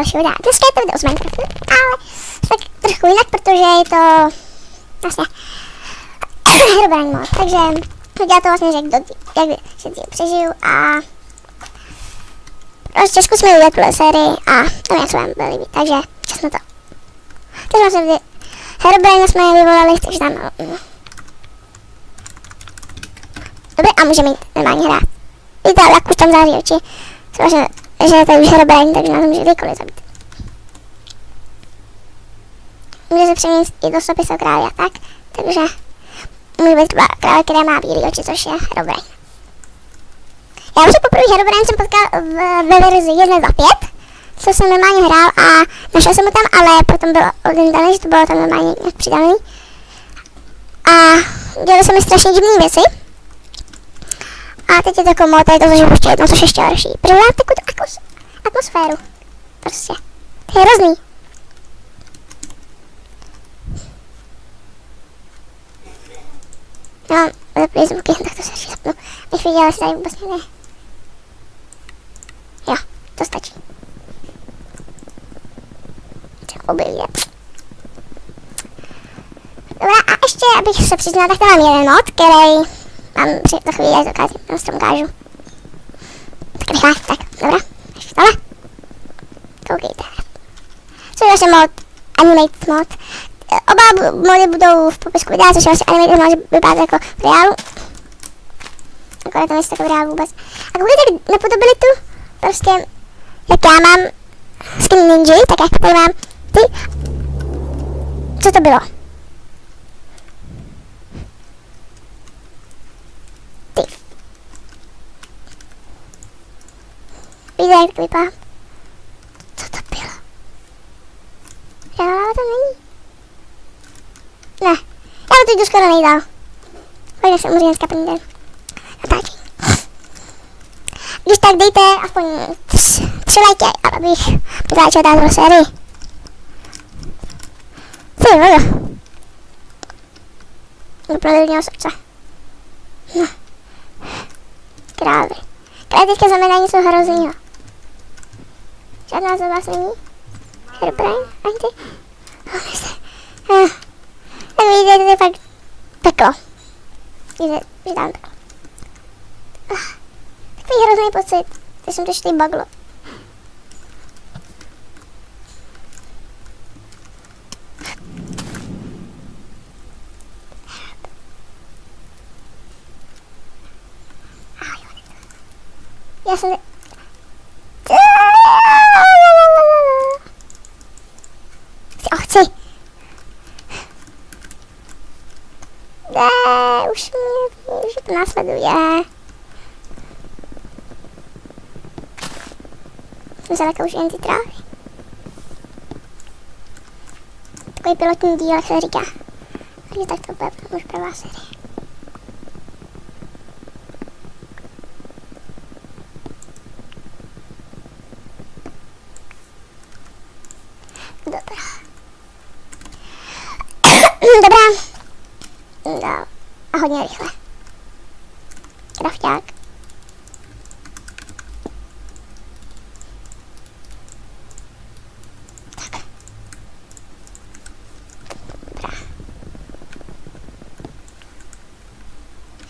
dalšího dát. Dneska je to video z Minecraftu, ale tak trošku jinak, protože je to vlastně Herobrine mod, takže to dělá to vlastně, že jak se tím přežiju a prostě zkusme udělat tuhle sérii a to mě se vám bude líbit, takže čas na to. Takže vlastně Herobrine jsme vyvolali, takže tam dobré, a můžeme jít normálně hrát. Víte, jak už tam září oči. Vlastně, že je tady už Herobrine, takže nás může kdykoliv zabít. Může se přeměnit i do sopisu krále a tak, takže může být král, která má bílý oči, což je Herobrine. Já už poprvé Herobrine jsem potkal ve verzi 1.2.5, co jsem normálně hrál a našel jsem ho tam, ale potom bylo oddaný, že to bylo tam normálně nějak přidaný. A dělali se mi strašně divné věci. A teď je to komo, tady to zažiju ještě jedno, což je ještě horší. Protože mám takovou atmosféru. Prostě. To je hrozný. No, zapli zvuky, tak to se ještě zapnu. Bych viděla, jestli tady vůbec ne. Jo, to stačí. Tak objevíte. Dobrá, a ještě, abych se přiznala, tak tam mám jeden mod, který mám za chvíli, až dokázím, já to ukážu. Tak rychle, tak, dobrá, ještě tohle. Koukejte. Co je vlastně mod, animated mod. Oba mody budou v popisku videa, což je vlastně animated mod, že vypadá jako v reálu. Akorát to nejste jako v reálu vůbec. A koukejte nepodobili tu, prostě, jak já mám skin ninja, tak jak tady mám ty. Co to bylo? Víte, jak to vypadá? Co to bylo? Reálná to není? Ne. Já to teď jdu skoro nejdál. Pojďme se umřít dneska první den. Natáčení. Když tak dejte aspoň 3 lajky, abych natáčel táto sérii. Ty voda. Dopravil měl srdce. No. Krávy. Krávy teďka znamená něco hroznýho. Žádná z vás není? Herobrine? Ani ty? Tak vidíte, to je fakt peklo. Vidíte, že tam peklo. Takový hrozný pocit. Teď jsem to ještě baglo. Já jsem... Chci. Ne, už to následuje. Jsem se také už jen ty trávy. Takový pilotní díl, jak se říká. Takže tak to bude už prvá série. Dobrá. Dobrá. No. A hodně rychle. Krafťák. Tak. Dobrá.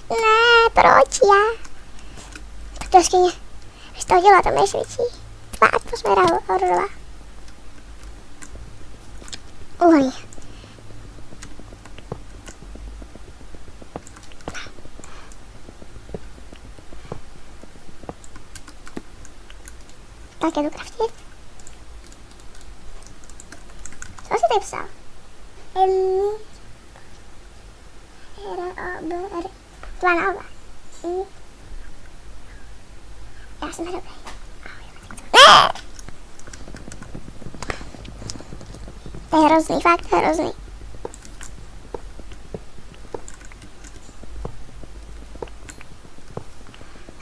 Ne, proč já? Tak to skvěně. Když to hodila, to mě svědčí. Tvá atmosféra hororová. Uhlí. Tak jdu kraftit. Co jsi tady psal? R-O-B-R. Tvá náva. Já jsem dobrý. Ne! To je hrozný, fakt to je hrozný.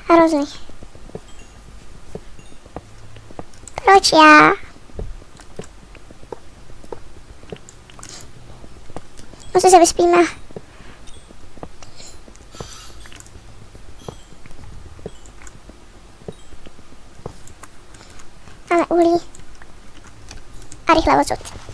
Hrozný. Proč já? Musím se vyspíme. Máme uhlí. a rychle odsud.